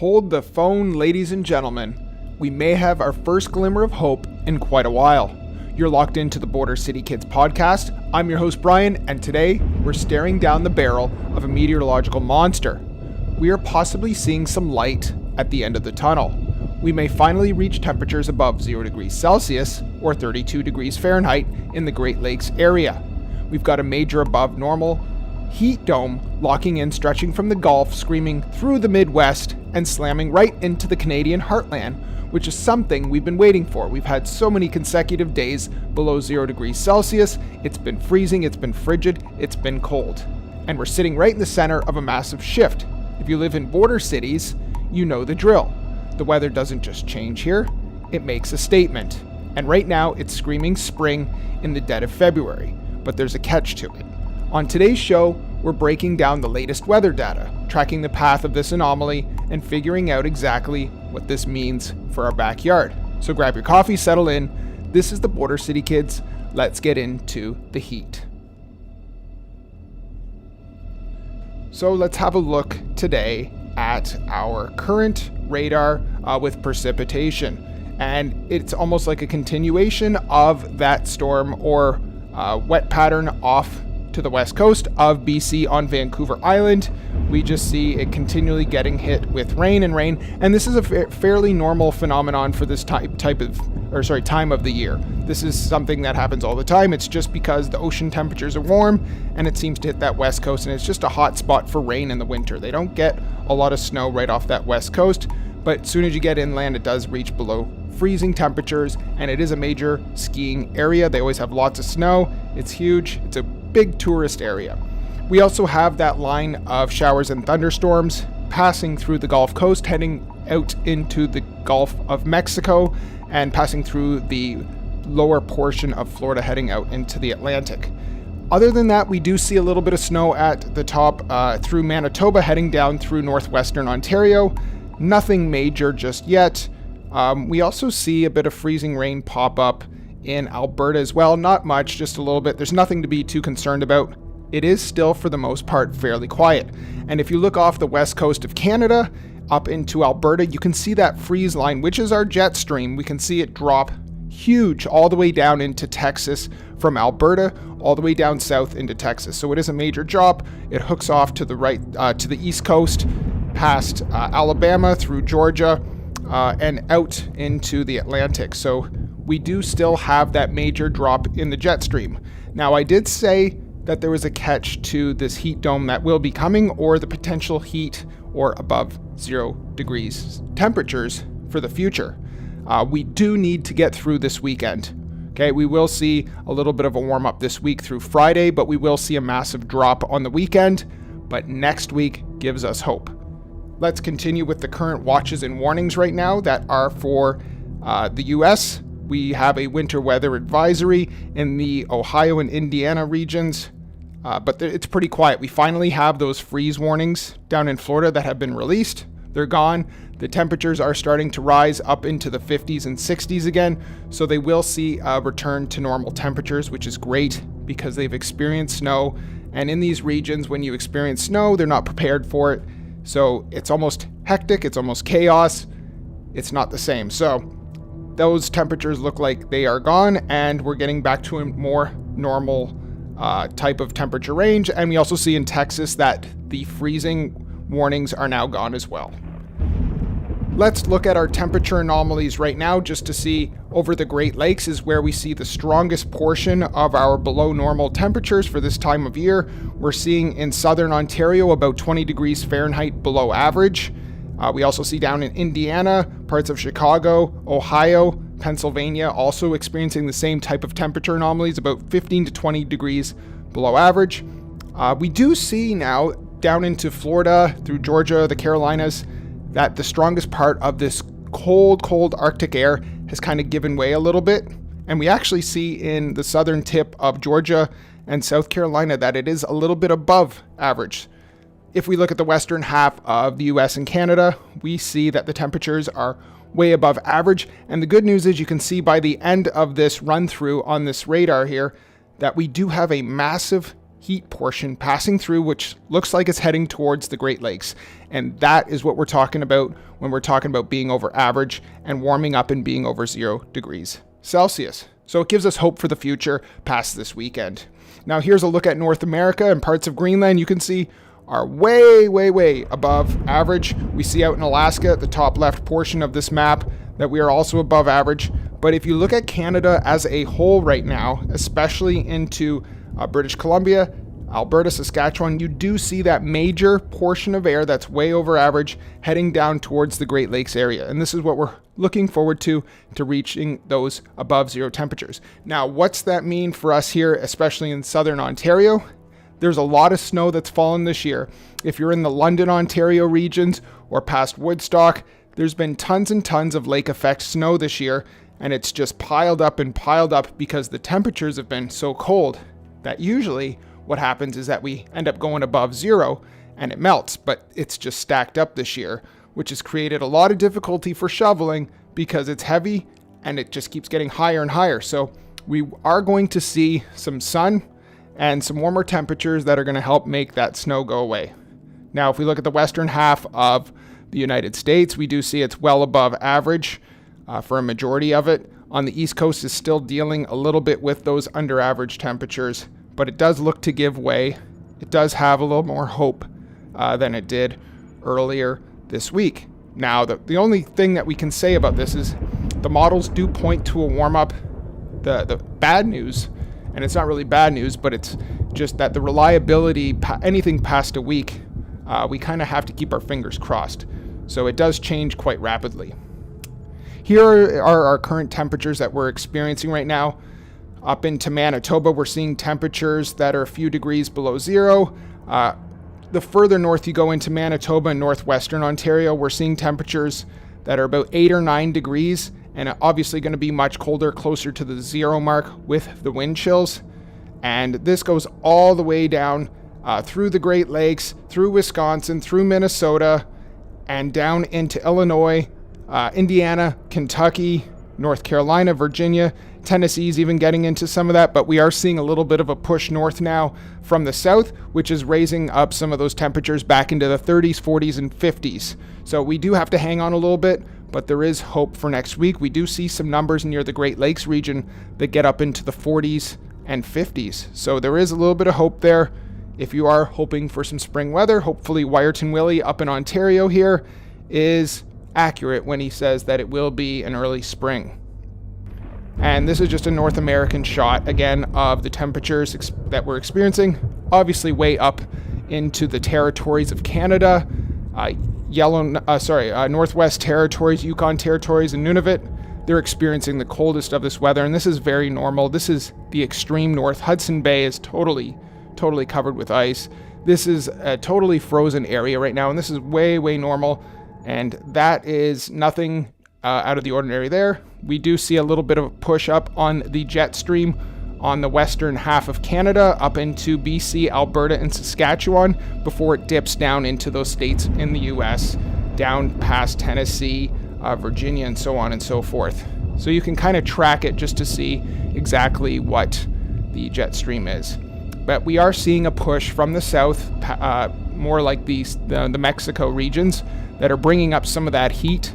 Hold the phone, ladies and gentlemen. We may have our first glimmer of hope in quite a while. You're locked into the Border City Kids podcast. I'm your host, Brian, and today we're staring down the barrel of a meteorological monster. We are possibly seeing some light at the end of the tunnel. We may finally reach temperatures above 0 degrees Celsius or 32 degrees Fahrenheit in the Great Lakes area. We've got a major above normal heat dome locking in, stretching from the Gulf, screaming through the Midwest and slamming right into the Canadian heartland, which is something we've been waiting for. We've had so many consecutive days below 0 degrees Celsius. It's been freezing, it's been frigid, it's been cold. And we're sitting right in the center of a massive shift. If you live in border cities, you know the drill. The weather doesn't just change here, it makes a statement. And right now it's screaming spring in the dead of February, but there's a catch to it. On today's show, we're breaking down the latest weather data, tracking the path of this anomaly, and figuring out exactly what this means for our backyard. So grab your coffee, settle in. This is the Border City Kids. Let's get into the heat. So let's have a look today at our current radar with precipitation. And it's almost like a continuation of that storm or wet pattern off to the west coast of BC on Vancouver Island. We just see it continually getting hit with rain, and this is a fairly normal phenomenon for this time of the year. This is something that happens all the time. It's just because the ocean temperatures are warm and it seems to hit that west coast, and it's just a hot spot for rain in the winter. They don't get a lot of snow right off that west coast, but as soon as you get inland, it does reach below freezing temperatures, and it is a major skiing area. They always have lots of snow. It's huge. It's a big tourist area. We also have that line of showers and thunderstorms passing through the Gulf Coast, heading out into the Gulf of Mexico and passing through the lower portion of Florida, heading out into the Atlantic. Other than that, we do see a little bit of snow at the top through Manitoba, heading down through northwestern Ontario. Nothing major just yet. We also see a bit of freezing rain pop up in Alberta as well. Not much, just a little bit. There's nothing to be too concerned about. It is still, for the most part, fairly quiet. And if you look off the west coast of Canada up into Alberta, you can see that freeze line, which is our jet stream. We can see it drop huge all the way down into Texas from Alberta, all the way down south into Texas. So it is a major drop. It hooks off to the right, to the east coast, past Alabama, through Georgia, and out into the Atlantic. So we do still have that major drop in the jet stream. Now, I did say that there was a catch to this heat dome that will be coming, or the potential heat or above 0 degrees temperatures for the future. We do need to get through this weekend. Okay, we will see a little bit of a warm up this week through Friday, but we will see a massive drop on the weekend. But next week gives us hope. Let's continue with the current watches and warnings right now that are for the U.S. We have a winter weather advisory in the Ohio and Indiana regions, but it's pretty quiet. We finally have those freeze warnings down in Florida that have been released. They're gone. The temperatures are starting to rise up into the 50s and 60s again, so they will see a return to normal temperatures, which is great because they've experienced snow. And in these regions, when you experience snow, they're not prepared for it. So it's almost hectic. It's almost chaos. It's not the same. So those temperatures look like they are gone, and we're getting back to a more normal type of temperature range. And we also see in Texas that the freezing warnings are now gone as well. Let's look at our temperature anomalies right now just to see. Over the Great Lakes is where we see the strongest portion of our below normal temperatures for this time of year. We're seeing in southern Ontario about 20 degrees Fahrenheit below average. We also see down in Indiana, parts of Chicago, Ohio, Pennsylvania also experiencing the same type of temperature anomalies, about 15 to 20 degrees below average. We do see now down into Florida, through Georgia, the Carolinas, that the strongest part of this cold Arctic air has kind of given way a little bit. And we actually see in the southern tip of Georgia and South Carolina that it is a little bit above average. If we look at the western half of the US and Canada, we see that the temperatures are way above average. And the good news is you can see by the end of this run through on this radar here that we do have a massive heat portion passing through, which looks like it's heading towards the Great Lakes. And that is what we're talking about when we're talking about being over average and warming up and being over 0 degrees Celsius. So it gives us hope for the future past this weekend. Now here's a look at North America, and parts of Greenland you can see are way above average. We see out in Alaska at the top left portion of this map that we are also above average. But if you look at Canada as a whole right now, especially into British Columbia, Alberta, Saskatchewan, you do see that major portion of air that's way over average heading down towards the Great Lakes area. And this is what we're looking forward to reaching those above 0 temperatures. Now, what's that mean for us here, especially in southern Ontario? There's a lot of snow that's fallen this year. If you're in the London, Ontario regions or past Woodstock, there's been tons and tons of lake effect snow this year, and it's just piled up because the temperatures have been so cold that usually what happens is that we end up going above 0 and it melts, but it's just stacked up this year, which has created a lot of difficulty for shoveling because it's heavy and it just keeps getting higher and higher. So we are going to see some sun and some warmer temperatures that are going to help make that snow go away. Now, if we look at the western half of the United States, we do see it's well above average for a majority of it. On the East Coast is still dealing a little bit with those under average temperatures, but it does look to give way. It does have a little more hope than it did earlier this week. Now, the only thing that we can say about this is the models do point to a warm up. The bad news, and it's not really bad news, but it's just that the reliability, anything past a week, we kind of have to keep our fingers crossed. So it does change quite rapidly. Here are our current temperatures that we're experiencing right now. Up into Manitoba, we're seeing temperatures that are a few degrees below 0. The further north you go into Manitoba and northwestern Ontario, we're seeing temperatures that are about 8 or 9 degrees, and obviously going to be much colder, closer to the 0 mark with the wind chills. And this goes all the way down through the Great Lakes, through Wisconsin, through Minnesota, and down into Illinois, Indiana, Kentucky, North Carolina, Virginia. Tennessee's even getting into some of that, but we are seeing a little bit of a push north now from the south, which is raising up some of those temperatures back into the 30s, 40s, and 50s. So we do have to hang on a little bit, but there is hope for next week. We do see some numbers near the Great Lakes region that get up into the 40s and 50s. So there is a little bit of hope there. If you are hoping for some spring weather, hopefully Wyerton Willie up in Ontario here is accurate when he says that it will be an early spring. And this is just a North American shot, again, of the temperatures that we're experiencing. Obviously way up into the territories of Canada, Northwest Territories, Yukon Territories, and Nunavut. They're experiencing the coldest of this weather, and this is very normal. This is the extreme north. Hudson Bay is totally covered with ice. This is a totally frozen area right now, and this is way normal, and that is nothing out of the ordinary there. We do see a little bit of a push up on the jet stream on the western half of Canada up into BC, Alberta, and Saskatchewan before it dips down into those states in the US, down past Tennessee, Virginia, and so on and so forth. So you can kind of track it just to see exactly what the jet stream is. But we are seeing a push from the south, more like the Mexico regions, that are bringing up some of that heat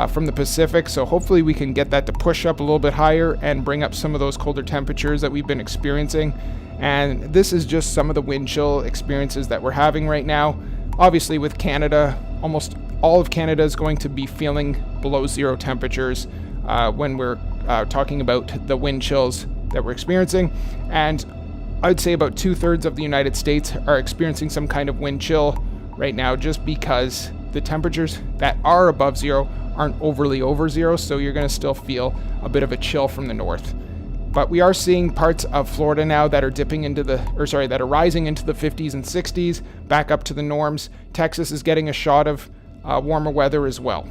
from the Pacific. So hopefully we can get that to push up a little bit higher and bring up some of those colder temperatures that we've been experiencing. And this is just some of the wind chill experiences that we're having right now. Obviously with Canada, almost all of Canada is going to be feeling below 0 temperatures when we're talking about the wind chills that we're experiencing. And I'd say about 2/3 of the United States are experiencing some kind of wind chill right now, just because the temperatures that are above 0 aren't overly over 0, so you're going to still feel a bit of a chill from the north. But we are seeing parts of Florida now that are that are rising into the 50s and 60s, back up to the norms. Texas is getting a shot of warmer weather as well.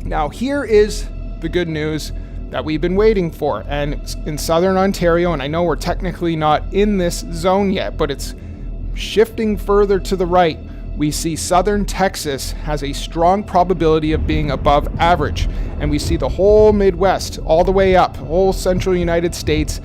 Now here is the good news that we've been waiting for, and in southern Ontario, and I know we're technically not in this zone yet, but it's shifting further to the right. We see southern Texas has a strong probability of being above average, and we see the whole Midwest all the way up, whole central United States,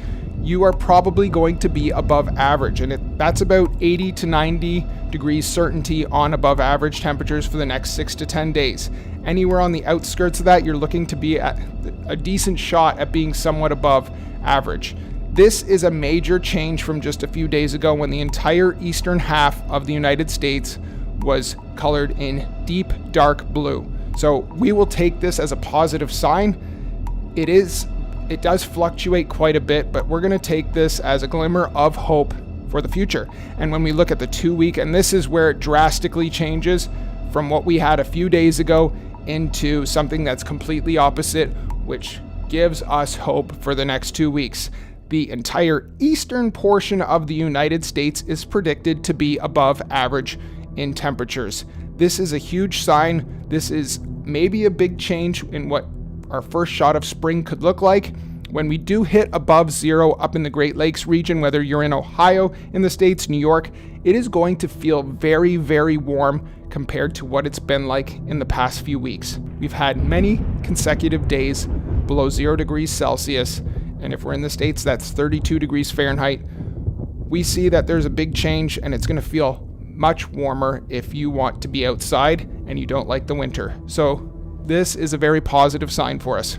you are probably going to be above average. And that's about 80 to 90 degrees certainty on above average temperatures for the next 6 to 10 days. Anywhere on the outskirts of that, you're looking to be at a decent shot at being somewhat above average. This is a major change from just a few days ago when the entire eastern half of the United States was colored in deep dark blue. So we will take this as a positive sign. It does fluctuate quite a bit, but we're going to take this as a glimmer of hope for the future. And when we look at the 2 week, and this is where it drastically changes from what we had a few days ago into something that's completely opposite, which gives us hope for the next 2 weeks. The entire eastern portion of the United States is predicted to be above average in temperatures. This is a huge sign. This is maybe a big change in what our first shot of spring could look like. When we do hit above zero up in the Great Lakes region, whether you're in Ohio, in the States, New York, it is going to feel very, very warm compared to what it's been like in the past few weeks. We've had many consecutive days below 0 degrees Celsius, and if we're in the States, that's 32 degrees Fahrenheit. We see that there's a big change, and it's going to feel much warmer if you want to be outside and you don't like the winter. So this is a very positive sign for us.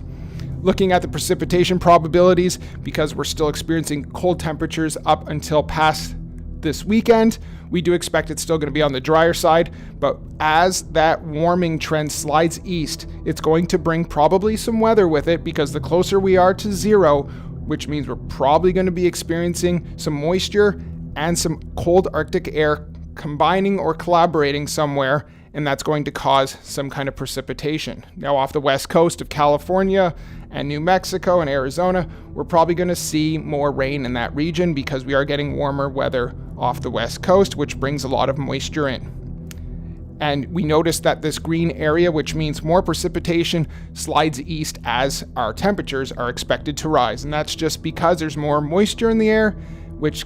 Looking at the precipitation probabilities, because we're still experiencing cold temperatures up until past this weekend, we do expect it's still going to be on the drier side, but as that warming trend slides east, it's going to bring probably some weather with it, because the closer we are to zero, which means we're probably going to be experiencing some moisture and some cold Arctic air combining or collaborating somewhere, and that's going to cause some kind of precipitation. Now, off the west coast of California and New Mexico and Arizona, we're probably going to see more rain in that region because we are getting warmer weather off the west coast, which brings a lot of moisture in. And we notice that this green area, which means more precipitation, slides east as our temperatures are expected to rise. And that's just because there's more moisture in the air, which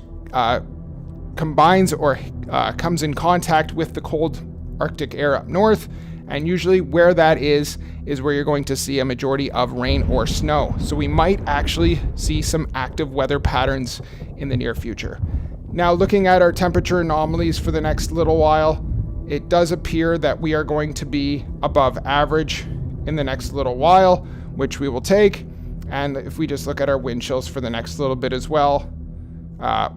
combines or comes in contact with the cold Arctic air up north, and usually where that is where you're going to see a majority of rain or snow. So we might actually see some active weather patterns in the near future. Now, looking at our temperature anomalies for the next little while, it does appear that we are going to be above average in the next little while, which we will take. And if we just look at our wind chills for the next little bit as well,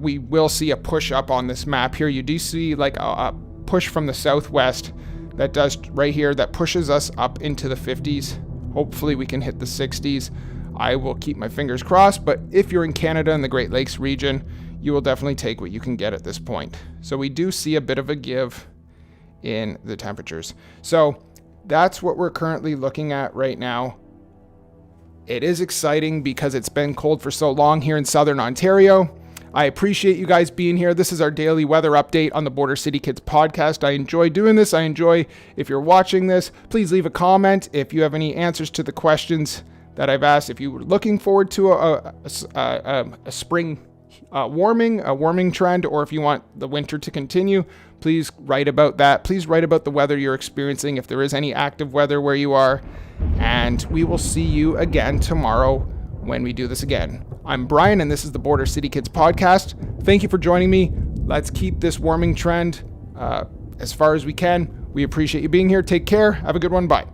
we will see a push up on this map here. You do see like a push from the southwest that does right here, that pushes us up into the 50s. Hopefully we can hit the 60s. I will keep my fingers crossed, but if you're in Canada and the Great Lakes region, you will definitely take what you can get at this point. So we do see a bit of a give in the temperatures. So that's what we're currently looking at right now. It is exciting because it's been cold for so long here in southern Ontario. I appreciate you guys being here. This is our daily weather update on the Border City Kids podcast. I enjoy doing this. I enjoy if you're watching this. Please leave a comment if you have any answers to the questions that I've asked. If you were looking forward to a spring warming trend, or if you want the winter to continue, please write about that. Please write about the weather you're experiencing, if there is any active weather where you are. And we will see you again tomorrow when we do this again. I'm Brian, and this is the Border City Kids podcast. Thank you for joining me. Let's keep this warming trend as far as we can. We appreciate you being here. Take care. Have a good one. Bye.